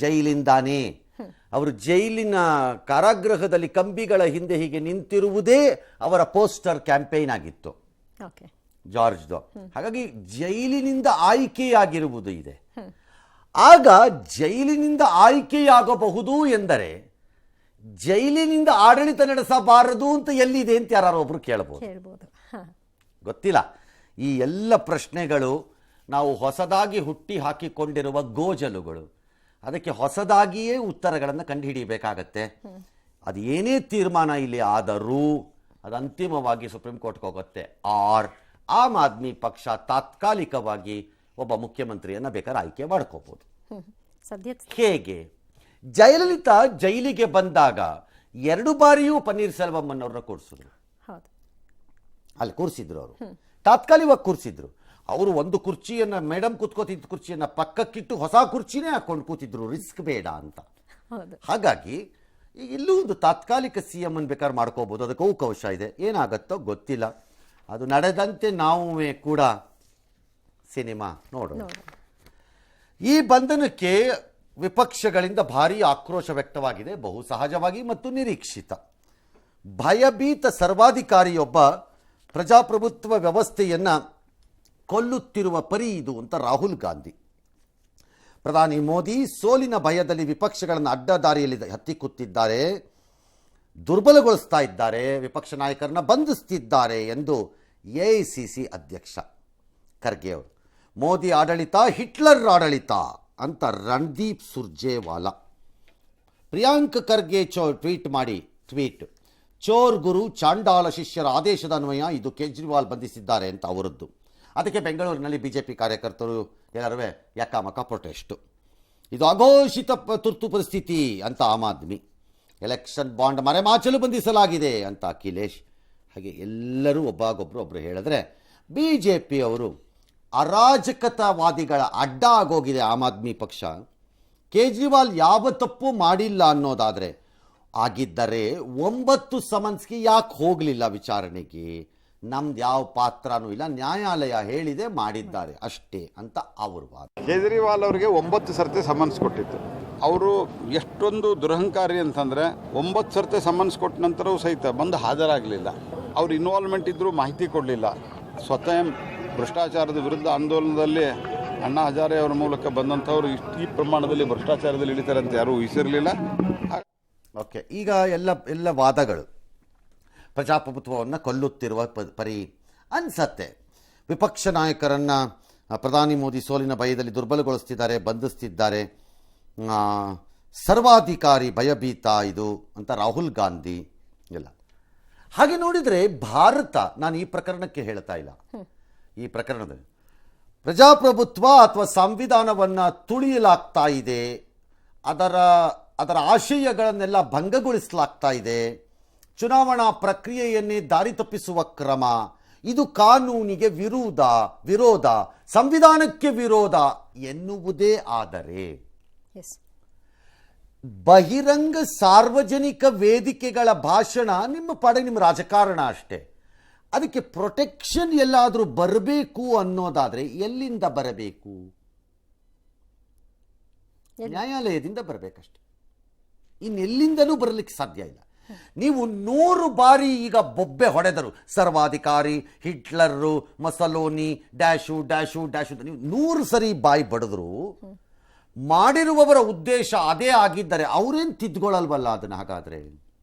ಜೈಲಿಂದಾನೇ. ಅವರು ಜೈಲಿನ ಕಾರಾಗೃಹದಲ್ಲಿ ಕಂಬಿಗಳ ಹಿಂದೆ ಹೀಗೆ ನಿಂತಿರುವುದೇ ಅವರ ಪೋಸ್ಟರ್ ಕ್ಯಾಂಪೇನ್ ಆಗಿತ್ತು ಜಾರ್ಜ್ದು. ಹಾಗಾಗಿ ಜೈಲಿನಿಂದ ಆಯ್ಕೆಯಾಗಿರುವುದು ಇದೆ. ಆಗ ಜೈಲಿನಿಂದ ಆಯ್ಕೆಯಾಗಬಹುದು ಎಂದರೆ ಜೈಲಿನಿಂದ ಆಡಳಿತ ನಡೆಸಬಾರದು ಅಂತ ಎಲ್ಲಿದೆ ಅಂತ ಯಾರು ಒಬ್ರು ಕೇಳಬಹುದು. ಗೊತ್ತಿಲ್ಲ. ಈ ಎಲ್ಲ ಪ್ರಶ್ನೆಗಳು ನಾವು ಹೊಸದಾಗಿ ಹುಟ್ಟಿ ಹಾಕಿಕೊಂಡಿರುವ ಗೋಜಲುಗಳು. ಅದಕ್ಕೆ ಹೊಸದಾಗಿಯೇ ಉತ್ತರಗಳನ್ನು ಕಂಡುಹಿಡಿಯಬೇಕಾಗತ್ತೆ. ಅದು ಏನೇ ತೀರ್ಮಾನ ಇಲ್ಲಿ ಆದರೂ ಅದು ಅಂತಿಮವಾಗಿ ಸುಪ್ರೀಂ ಕೋರ್ಟ್ಗೆ ಹೋಗುತ್ತೆ. ಆಮ್ ಆದ್ಮಿ ಪಕ್ಷ ತಾತ್ಕಾಲಿಕವಾಗಿ ಒಬ್ಬ ಮುಖ್ಯಮಂತ್ರಿಯನ್ನ ಬೇಕಾದ್ರೆ ಆಯ್ಕೆ ಮಾಡ್ಕೋಬಹುದು. ಹೇಗೆ? ಜಯಲಲಿತಾ ಜೈಲಿಗೆ ಬಂದಾಗ 2 ಬಾರಿಯೂ ಪನ್ನೀರ್ ಸೆಲ್ವಂ ಅನ್ನೋರನ್ನ ಕೂರಿಸಿದ್ರು. ಅಲ್ಲಿ ಕೂರಿಸಿದ್ರು, ಅವರು ತಾತ್ಕಾಲಿಕವಾಗಿ ಕೂರಿಸಿದ್ರು. ಅವರು ಒಂದು ಕುರ್ಚಿಯನ್ನ, ಮೇಡಮ್ ಕೂತ್ಕೋತಿದ್ದ ಕುರ್ಚಿಯನ್ನ ಪಕ್ಕಕ್ಕಿಟ್ಟು ಹೊಸ ಕುರ್ಚಿನೇ ಹಾಕೊಂಡು ಕೂತಿದ್ರು, ರಿಸ್ಕ್ ಬೇಡ ಅಂತ. ಹಾಗಾಗಿ ಈಗ ಇಲ್ಲೂ ಒಂದು ತಾತ್ಕಾಲಿಕ CM ಅನ್ನು ಬೇಕಾದ್ರೆ ಮಾಡ್ಕೋಬಹುದು. ಅದಕ್ಕೆ ಅವಕಾಶ ಇದೆ. ಏನಾಗತ್ತೋ ಗೊತ್ತಿಲ್ಲ. ಅದು ನಡೆದಂತೆ ನಾವೇ ಕೂಡ ಸಿನಿಮಾ ನೋಡೋಣ. ಈ ಬಂಧನಕ್ಕೆ ವಿಪಕ್ಷಗಳಿಂದ ಭಾರೀ ಆಕ್ರೋಶ ವ್ಯಕ್ತವಾಗಿದೆ, ಬಹು ಸಹಜವಾಗಿ ಮತ್ತು ನಿರೀಕ್ಷಿತ. ಭಯಭೀತ ಸರ್ವಾಧಿಕಾರಿಯೊಬ್ಬ ಪ್ರಜಾಪ್ರಭುತ್ವ ವ್ಯವಸ್ಥೆಯನ್ನ ಕೊಲ್ಲುತ್ತಿರುವ ಪರಿ ಇದು ಅಂತ ರಾಹುಲ್ ಗಾಂಧಿ. ಪ್ರಧಾನಿ ಮೋದಿ ಸೋಲಿನ ಭಯದಲ್ಲಿ ವಿಪಕ್ಷಗಳನ್ನು ಅಡ್ಡದಾರಿಯಲ್ಲಿ ಹತ್ತಿಕ್ಕುತ್ತಿದ್ದಾರೆ, ದುರ್ಬಲಗೊಳಿಸ್ತಾ ಇದ್ದಾರೆ, ವಿಪಕ್ಷ ನಾಯಕರನ್ನ ಬಂಧಿಸ್ತಿದ್ದಾರೆ ಎಂದು ಎಐಸಿಸಿ ಅಧ್ಯಕ್ಷ ಖರ್ಗೆ ಅವರು. ಮೋದಿ ಆಡಳಿತ ಹಿಟ್ಲರ್ ಆಡಳಿತ ಅಂತ ರಣದೀಪ್ ಸುರ್ಜೇವಾಲಾ. ಪ್ರಿಯಾಂಕ್ ಖರ್ಗೆ ಟ್ವೀಟ್ ಚೋರ್ ಗುರು ಚಾಂಡಾಲ ಶಿಷ್ಯರ ಆದೇಶದ ಅನ್ವಯ ಇದು ಕೇಜ್ರಿವಾಲ್ ಬಂಧಿಸಿದ್ದಾರೆ ಅಂತ ಅವರದ್ದು. ಅದಕ್ಕೆ ಬೆಂಗಳೂರಿನಲ್ಲಿ ಬಿಜೆಪಿ ಕಾರ್ಯಕರ್ತರು ಎಲ್ಲರೂ ಯಾಕಮಕ ಪ್ರೊಟೆಸ್ಟು. ಇದು ಅಘೋಷಿತ ತುರ್ತು ಪರಿಸ್ಥಿತಿ ಅಂತ ಆಮ್ ಆದ್ಮಿ. ಎಲೆಕ್ಷನ್ ಬಾಂಡ್ ಮರೆಮಾಚಲು ಬಂಧಿಸಲಾಗಿದೆ ಅಂತ ಅಖಿಲೇಶ್. ಹಾಗೆ ಎಲ್ಲರೂ ಒಬ್ಬರು ಹೇಳಿದ್ರೆ ಬಿಜೆಪಿ ಅವರು ಅರಾಜಕತಾವಾದಿಗಳ ಅಡ್ಡ ಆಗೋಗಿದೆ ಆಮ್ ಆದ್ಮಿ ಪಕ್ಷ. ಕೇಜ್ರಿವಾಲ್ ಯಾವ ತಪ್ಪು ಮಾಡಿಲ್ಲ ಅನ್ನೋದಾದರೆ ಆಗಿದ್ದರೆ 9 ಸಮನ್ಸ್ಗೆ ಯಾಕೆ ಹೋಗಲಿಲ್ಲ ವಿಚಾರಣೆಗೆ? ನಮ್ದು ಯಾವ ಪಾತ್ರನೂ ಇಲ್ಲ, ನ್ಯಾಯಾಲಯ ಹೇಳಿದೆ ಮಾಡಿದ್ದಾರೆ ಅಷ್ಟೇ ಅಂತ ಅವರು ವಾದ. ಕೇಜ್ರಿವಾಲ್ ಅವರಿಗೆ 9 ಸರ್ತಿ ಸಮನ್ಸ್ ಕೊಟ್ಟಿತ್ತು. ಅವರು ಎಷ್ಟೊಂದು ದುರಹಂಕಾರಿ ಅಂತಂದರೆ 9 ಸರ್ತಿ ಸಮನ್ಸ್ ಕೊಟ್ಟ ನಂತರವೂ ಸಹಿತ ಬಂದು ಹಾಜರಾಗಲಿಲ್ಲ. ಅವ್ರ ಇನ್ವಾಲ್ವ್ಮೆಂಟ್ ಇದ್ದರೂ ಮಾಹಿತಿ ಕೊಡಲಿಲ್ಲ. ಸ್ವತಃ ಭ್ರಷ್ಟಾಚಾರದ ವಿರುದ್ಧ ಆಂದೋಲನದಲ್ಲಿ ಅಣ್ಣಾ ಹಜಾರೆ ಅವರ ಮೂಲಕ ಬಂದಂಥವ್ರು ಈ ಪ್ರಮಾಣದಲ್ಲಿ ಭ್ರಷ್ಟಾಚಾರದಲ್ಲಿ ಇಳಿತಾರೆ ಅಂತ ಯಾರೂ ಊಹಿಸಿರಲಿಲ್ಲ. ಓಕೆ, ಈಗ ಎಲ್ಲ ವಾದಗಳು ಪ್ರಜಾಪ್ರಭುತ್ವವನ್ನು ಕೊಲ್ಲುತ್ತಿರುವ ಪರಿ ಅನ್ಸತ್ತೆ. ವಿಪಕ್ಷ ನಾಯಕರನ್ನು ಪ್ರಧಾನಿ ಮೋದಿ ಸೋಲಿನ ಭಯದಲ್ಲಿ ದುರ್ಬಲಗೊಳಿಸ್ತಿದ್ದಾರೆ, ಬಂಧಿಸ್ತಿದ್ದಾರೆ, ಸರ್ವಾಧಿಕಾರಿ ಭಯಭೀತ ಇದು ಅಂತ ರಾಹುಲ್ ಗಾಂಧಿ ಎಲ್ಲ. ಹಾಗೆ ನೋಡಿದರೆ ಭಾರತ, ನಾನು ಈ ಪ್ರಕರಣಕ್ಕೆ ಹೇಳ್ತಾ ಇಲ್ಲ, ಈ ಪ್ರಕರಣದಲ್ಲಿ ಪ್ರಜಾಪ್ರಭುತ್ವ ಅಥವಾ ಸಂವಿಧಾನವನ್ನು ತುಳಿಯಲಾಗ್ತಾ ಇದೆ, ಅದರ ಆಶಯಗಳನ್ನೆಲ್ಲ ಭಂಗಗೊಳಿಸಲಾಗ್ತಾ ಇದೆ, ಚುನಾವಣಾ ಪ್ರಕ್ರಿಯೆಯನ್ನೇ ದಾರಿ ತಪ್ಪಿಸುವ ಕ್ರಮ, ಇದು ಕಾನೂನಿಗೆ ವಿರೋಧ, ಸಂವಿಧಾನಕ್ಕೆ ವಿರೋಧ ಎನ್ನುವುದೇ ಆದರೆ ಬಹಿರಂಗ ಸಾರ್ವಜನಿಕ ವೇದಿಕೆಗಳ ಭಾಷಣ ನಿಮ್ಮ ರಾಜಕಾರಣ ಅಷ್ಟೇ. ಅದಕ್ಕೆ ಪ್ರೊಟೆಕ್ಷನ್ ಎಲ್ಲಾದರೂ ಬರಬೇಕು ಅನ್ನೋದಾದರೆ ಎಲ್ಲಿಂದ ಬರಬೇಕು? ನ್ಯಾಯಾಲಯದಿಂದ ಬರಬೇಕಷ್ಟೆ, ಇನ್ನೆಲ್ಲಿಂದಲೂ ಬರಲಿಕ್ಕೆ ಸಾಧ್ಯ ಇಲ್ಲ. ನೀವು 100 ಬಾರಿ ಈಗ ಬೊಬ್ಬೆ ಹೊಡೆದರು, ಸರ್ವಾಧಿಕಾರಿ, ಹಿಟ್ಲರು, ಮಸಲೋನಿ, ಡ್ಯಾಶು ನೀವು 100 ಸರಿ ಬಾಯಿ ಬಡಿದ್ರು ಮಾಡಿರುವವರ ಉದ್ದೇಶ ಅದೇ ಆಗಿದ್ದರೆ ಅವರೇನು ತಿದ್ದುಕೊಳ್ಳಲ್ವಲ್ಲ ಅದನ್ನು? ಹಾಗಾದ್ರೆ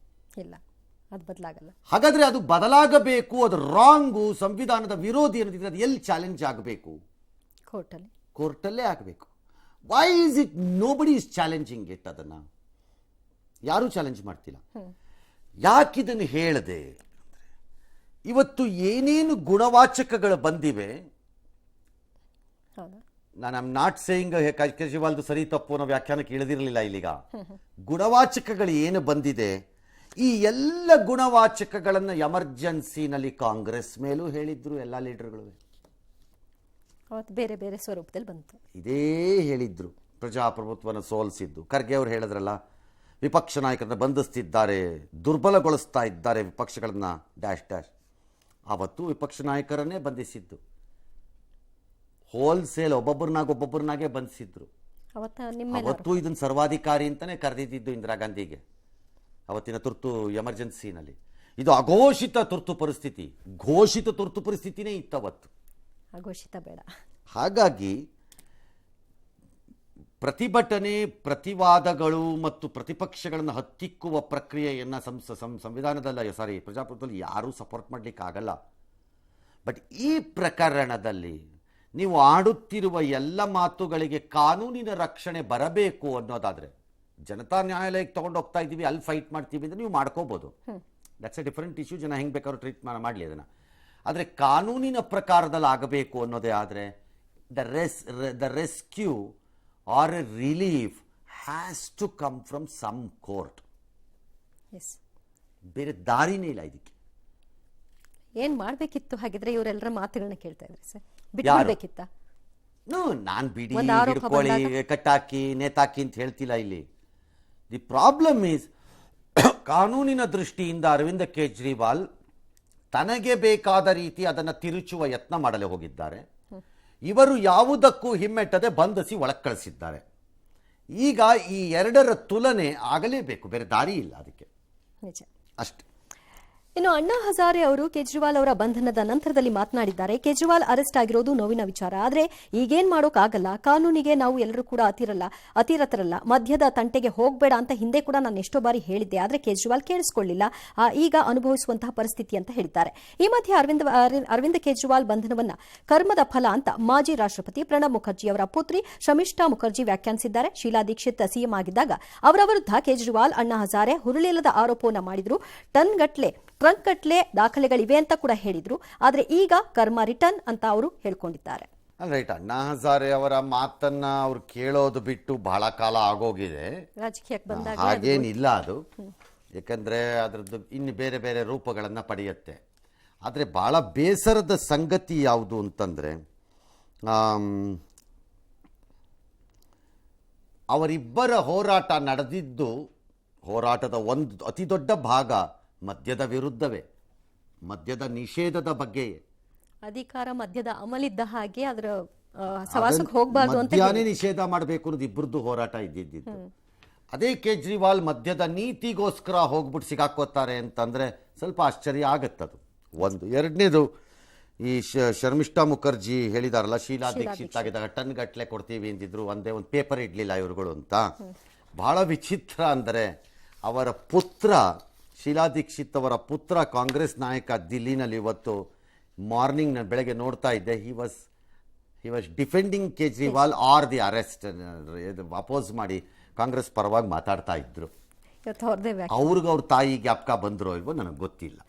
ಇಲ್ಲ, ಅದು ಬದಲಾಗಲ್ಲ. ಹಾಗಾದ್ರೆ ಅದು ಬದಲಾಗಬೇಕು, ಅದು ರಾಂಗು, ಸಂವಿಧಾನದ ವಿರೋಧಿ ಅನ್ನೋದಿದ್ರೆ ಅದು ಎಲ್ಲಿ ಚಾಲೆಂಜ್ ಆಗಬೇಕು? ಕೋರ್ಟಲ್ಲೇ ಆಗಬೇಕು. Why is it nobody is challenging it? ಅದನ್ನು ಯಾರೂ ಚಾಲೆಂಜ್ ಮಾಡ್ತಿಲ್ಲ. ಯಾಕಿದನ್ನು ಹೇಳಿದೆ? ಇವತ್ತು ಏನೇನು ಗುಣವಾಚಕಗಳು ಬಂದಿವೆ, ನಾನು ಐಮ್ ನಾಟ್ ಸೇಯಿಂಗ್ ಕೇಜ್ರಿವಾಲ್ದು ಸರಿ ತಪ್ಪು ಅನ್ನೋ ವ್ಯಾಖ್ಯಾನಕ್ಕೆ ಇಳಿದಿರಲಿಲ್ಲ ಇಲ್ಲಿಗ. ಗುಣವಾಚಕಗಳು ಏನು ಬಂದಿದೆ, ಈ ಎಲ್ಲ ಗುಣವಾಚಕಗಳನ್ನು ಎಮರ್ಜೆನ್ಸಿನಲ್ಲಿ ಕಾಂಗ್ರೆಸ್ ಮೇಲೂ ಹೇಳಿದ್ರು ಎಲ್ಲ ಲೀಡರ್ಗಳು. ಬೇರೆ ಬೇರೆ ಸ್ವರೂಪದಲ್ಲಿ ಬಂತು. ಇದೇ ಹೇಳಿದ್ರು, ಪ್ರಜಾಪ್ರಭುತ್ವನ ಸೋಲಿಸಿದ್ದು. ಖರ್ಗೆ ಅವರು ಹೇಳಿದ್ರಲ್ಲ, ವಿಪಕ್ಷ ನಾಯಕರನ್ನ ಬಂಧಿಸ್ತಿದ್ದಾರೆ, ದುರ್ಬಲಗೊಳಿಸ್ತಾ ಇದ್ದಾರೆ ವಿಪಕ್ಷಗಳನ್ನ ಡ್ಯಾಶ್. ಆವತ್ತು ವಿಪಕ್ಷ ನಾಯಕರನ್ನೇ ಬಂಧಿಸಿದ್ದು, ಹೋಲ್ಸೇಲ್ ಒಬ್ಬೊಬ್ಬರನ್ನಾಗೆ ಬಂಧಿಸಿದ್ರು. ಅವತ್ತು ಇದನ್ನು ಸರ್ವಾಧಿಕಾರಿ ಅಂತಾನೆ ಕರೆದಿದ್ದು ಇಂದಿರಾ ಗಾಂಧಿಗೆ ಅವತ್ತಿನ ತುರ್ತು ಎಮರ್ಜೆನ್ಸಿನಲ್ಲಿ. ಇದು ಅಘೋಷಿತ ತುರ್ತು ಪರಿಸ್ಥಿತಿ, ಘೋಷಿತ ತುರ್ತು ಪರಿಸ್ಥಿತಿನೇ ಇತ್ತವತ್ತು, ಅಘೋಷಿತ ಬೇಡ. ಹಾಗಾಗಿ ಪ್ರತಿಭಟನೆ, ಪ್ರತಿವಾದಗಳು ಮತ್ತು ಪ್ರತಿಪಕ್ಷಗಳನ್ನು ಹತ್ತಿಕ್ಕುವ ಪ್ರಕ್ರಿಯೆಯನ್ನು ಸಂವಿಧಾನದಲ್ಲಿ ಪ್ರಜಾಪ್ರಭುತ್ವದಲ್ಲಿ ಯಾರೂ ಸಪೋರ್ಟ್ ಮಾಡಲಿಕ್ಕೆ ಆಗಲ್ಲ. ಬಟ್ ಈ ಪ್ರಕರಣದಲ್ಲಿ ನೀವು ಆಡುತ್ತಿರುವ ಎಲ್ಲ ಮಾತುಗಳಿಗೆ ಕಾನೂನಿನ ರಕ್ಷಣೆ ಬರಬೇಕು ಅನ್ನೋದಾದರೆ, ಜನತಾ ನ್ಯಾಯಾಲಯಕ್ಕೆ ತಗೊಂಡು ಹೋಗ್ತಾ ಇದ್ದೀವಿ, ಅಲ್ಲಿ ಫೈಟ್ ಮಾಡ್ತೀವಿ ಅಂದರೆ ನೀವು ಮಾಡ್ಕೋಬೋದು, ದಟ್ಸ್ ಎ ಡಿಫರೆಂಟ್ ಇಶ್ಯೂ. ಜನ ಹೆಂಗೆ ಬೇಕಾದ್ರೂ ಟ್ರೀಟ್ ಮಾಡಲಿ ಅದನ್ನು. ಆದರೆ ಕಾನೂನಿನ ಪ್ರಕಾರದಲ್ಲಿ ಆಗಬೇಕು ಅನ್ನೋದೇ ಆದರೆ the rescue or a relief has to come from some court. ಬೇರೆ ದಾರಿನೇ ಇಲ್ಲ ಇದಕ್ಕೆ. ಏನ್ ಮಾಡಬೇಕಿತ್ತು ಹಾಗಿದ್ರೆ? ಇವರೆಲ್ಲರ ಮಾತುಗಳನ್ನ ಕೇಳ್ತಾ ಇದ್ರಿ ಸರ್, ಬಿಡಬೇಕಿತ್ತ? ನಾನು ಬಿಡಿ, ಹಿಡ್ಕೊಳ್ಳಿ, ಕಟ್ಟಾಕಿ, ನೇತಾಕಿ ಅಂತ ಹೇಳ್ತಿಲ್ಲ ಇಲ್ಲಿ. ದಿ ಪ್ರಾಬ್ಲಮ್ ಈಸ್, ಕಾನೂನಿನ ದೃಷ್ಟಿಯಿಂದ ಅರವಿಂದ ಕೇಜ್ರಿವಾಲ್ ತನಗೆ ಬೇಕಾದ ರೀತಿ ಅದನ್ನು ತಿರುಚುವ ಯತ್ನ ಮಾಡಲು ಹೋಗಿದ್ದಾರೆ. ಇವರು ಯಾವುದಕ್ಕೂ ಹಿಮ್ಮೆಟ್ಟದೆ ಬಂಧಿಸಿ ಒಳಗೆ ಕಳಿಸಿದ್ದಾರೆ. ಈಗ ಈ ಎರಡರ ತುಲನೆ ಆಗಲೇಬೇಕು, ಬೇರೆ ದಾರಿ ಇಲ್ಲ ಅದಕ್ಕೆ, ನಿಜ ಅಷ್ಟೆ. ಇನ್ನು ಅಣ್ಣಾ ಹಜಾರೆ ಅವರು ಕೇಜ್ರಿವಾಲ್ ಅವರ ಬಂಧನದ ನಂತರದಲ್ಲಿ ಮಾತನಾಡಿದ್ದಾರೆ. ಕೇಜ್ರಿವಾಲ್ ಅರೆಸ್ಟ್ ಆಗಿರೋದು ನೋವಿನ ವಿಚಾರ, ಆದರೆ ಈಗೇನ್ ಮಾಡೋಕ್ಕಾಗಲ್ಲ. ಕಾನೂನಿಗೆ ನಾವು ಎಲ್ಲರೂ ಕೂಡ ಅತಿರತರಲ್ಲ. ಮಧ್ಯದ ತಂಟೆಗೆ ಹೋಗಬೇಡ ಅಂತ ಹಿಂದೆ ಕೂಡ ನಾನು ಎಷ್ಟೋ ಬಾರಿ ಹೇಳಿದ್ದೆ, ಆದರೆ ಕೇಜ್ರಿವಾಲ್ ಕೇಳಿಸಿಕೊಳ್ಳಿಲ್ಲ. ಈಗ ಅನುಭವಿಸುವಂತಹ ಪರಿಸ್ಥಿತಿ ಅಂತ ಹೇಳಿದ್ದಾರೆ. ಈ ಮಧ್ಯೆ ಅರವಿಂದ್ ಕೇಜ್ರಿವಾಲ್ ಬಂಧನವನ್ನ ಕರ್ಮದ ಫಲ ಅಂತ ಮಾಜಿ ರಾಷ್ಟ್ರಪತಿ ಪ್ರಣಬ್ ಮುಖರ್ಜಿ ಅವರ ಪುತ್ರಿ ಶಮಿಷ್ಠಾ ಮುಖರ್ಜಿ ವ್ಯಾಖ್ಯಾನಿಸಿದ್ದಾರೆ. ಶೀಲಾ ದೀಕ್ಷಿತ್ ಸಿಎಂ ಆಗಿದ್ದಾಗ ಅವರ ವಿರುದ್ಧ ಕೇಜ್ರಿವಾಲ್ ಅಣ್ಣಾ ಹಜಾರೆ ಹುರುಳಿಲ್ಲದ ಆರೋಪವನ್ನು ಮಾಡಿದ್ರು. ಟ್ರಂಕ್ ಗಟ್ಲೆ ದಾಖಲೆಗಳಿವೆ ಅಂತ ಕೂಡ ಹೇಳಿದ್ರು. ಆದರೆ ಈಗ ಕರ್ಮ ರಿಟರ್ನ್ ಅಂತ ಅವರು ಹೇಳ್ಕೊಂಡಿದ್ದಾರೆ. ರೈಟ್, ಅಣ್ಣಾ ಹಜಾರೆ ಅವರ ಮಾತನ್ನ ಅವ್ರು ಕೇಳೋದು ಬಿಟ್ಟು ಬಹಳ ಕಾಲ ಆಗೋಗಿದೆ. ರಾಜಕೀಯಕ್ಕೆ ಬಂದಾಗ ಹಾಗೇನಿಲ್ಲ ಅದು, ಯಾಕಂದ್ರೆ ಅದರದ್ದು ಇನ್ನು ಬೇರೆ ಬೇರೆ ರೂಪಗಳನ್ನು ಪಡೆಯುತ್ತೆ. ಆದರೆ ಬಹಳ ಬೇಸರದ ಸಂಗತಿ ಯಾವುದು ಅಂತಂದರೆ, ಅವರಿಬ್ಬರ ಹೋರಾಟ ನಡೆದಿದ್ದು, ಹೋರಾಟದ ಒಂದು ಅತಿ ದೊಡ್ಡ ಭಾಗ ಮದ್ಯದ ವಿರುದ್ಧವೇ, ಮದ್ಯದ ನಿಷೇಧದ ಬಗ್ಗೆ. ಅಧಿಕಾರ ಮದ್ಯದ ಅಮಲಿದ್ದ ಹಾಗೆ ಅದರ ಸವಾಸಕ್ಕೆ ಹೋಗಬಾರ್ದು ಅಂತ ಮದ್ಯನೇ ನಿಷೇಧ ಮಾಡಬೇಕು ಅನ್ನೋದು ಇಬ್ಬರದ್ದು ಹೋರಾಟ ಇದ್ದಿದ್ದು. ಅದೇ ಕೇಜ್ರಿವಾಲ್ ಮದ್ಯದ ನೀತಿಗೋಸ್ಕರ ಹೋಗ್ಬಿಟ್ಟು ಸಿಗಾಕೋತಾರೆ ಅಂತಂದ್ರೆ ಸ್ವಲ್ಪ ಆಶ್ಚರ್ಯ ಆಗತ್ತದು. ಒಂದು. ಎರಡನೇದು, ಈ ಶರ್ಮಿಷ್ಠಾ ಮುಖರ್ಜಿ ಹೇಳಿದಾರಲ್ಲ, ಶೀಲಾ ದೀಕ್ಷಿತ್ ಆಗಿದ್ದಾಗ ಟನ್ ಗಟ್ಲೆ ಕೊಡ್ತೀವಿ ಅಂತಿದ್ರು, ಒಂದೇ ಒಂದು ಪೇಪರ್ ಇಡ್ಲಿಲ್ಲ ಇವ್ರುಗಳು ಅಂತ. ಬಹಳ ವಿಚಿತ್ರ ಅಂದರೆ, ಅವರ ಪುತ್ರ ಶೀಲಾ ದೀಕ್ಷಿತ್ ಅವರ ಪುತ್ರ ಕಾಂಗ್ರೆಸ್ ನಾಯಕ ದಿಲ್ಲಿನಲ್ಲಿ ಇವತ್ತು ಮಾರ್ನಿಂಗ್ ನಾನು ಬೆಳಗ್ಗೆ ನೋಡ್ತಾ ಇದ್ದೆ, he was defending Kejriwal R the arrest, oppose ಮಾಡಿ ಕಾಂಗ್ರೆಸ್ ಪರವಾಗಿ ಮಾತಾಡ್ತಾ ಇದ್ರು. ಇವತ್ತು ಅವ್ರದೇ ಅವ್ರಿಗೆ ಅವ್ರ ತಾಯಿ ಜ್ಞಾಪಕ ಬಂದ್ರೋ ಇಲ್ವೋ ನನಗೆ ಗೊತ್ತಿಲ್ಲ.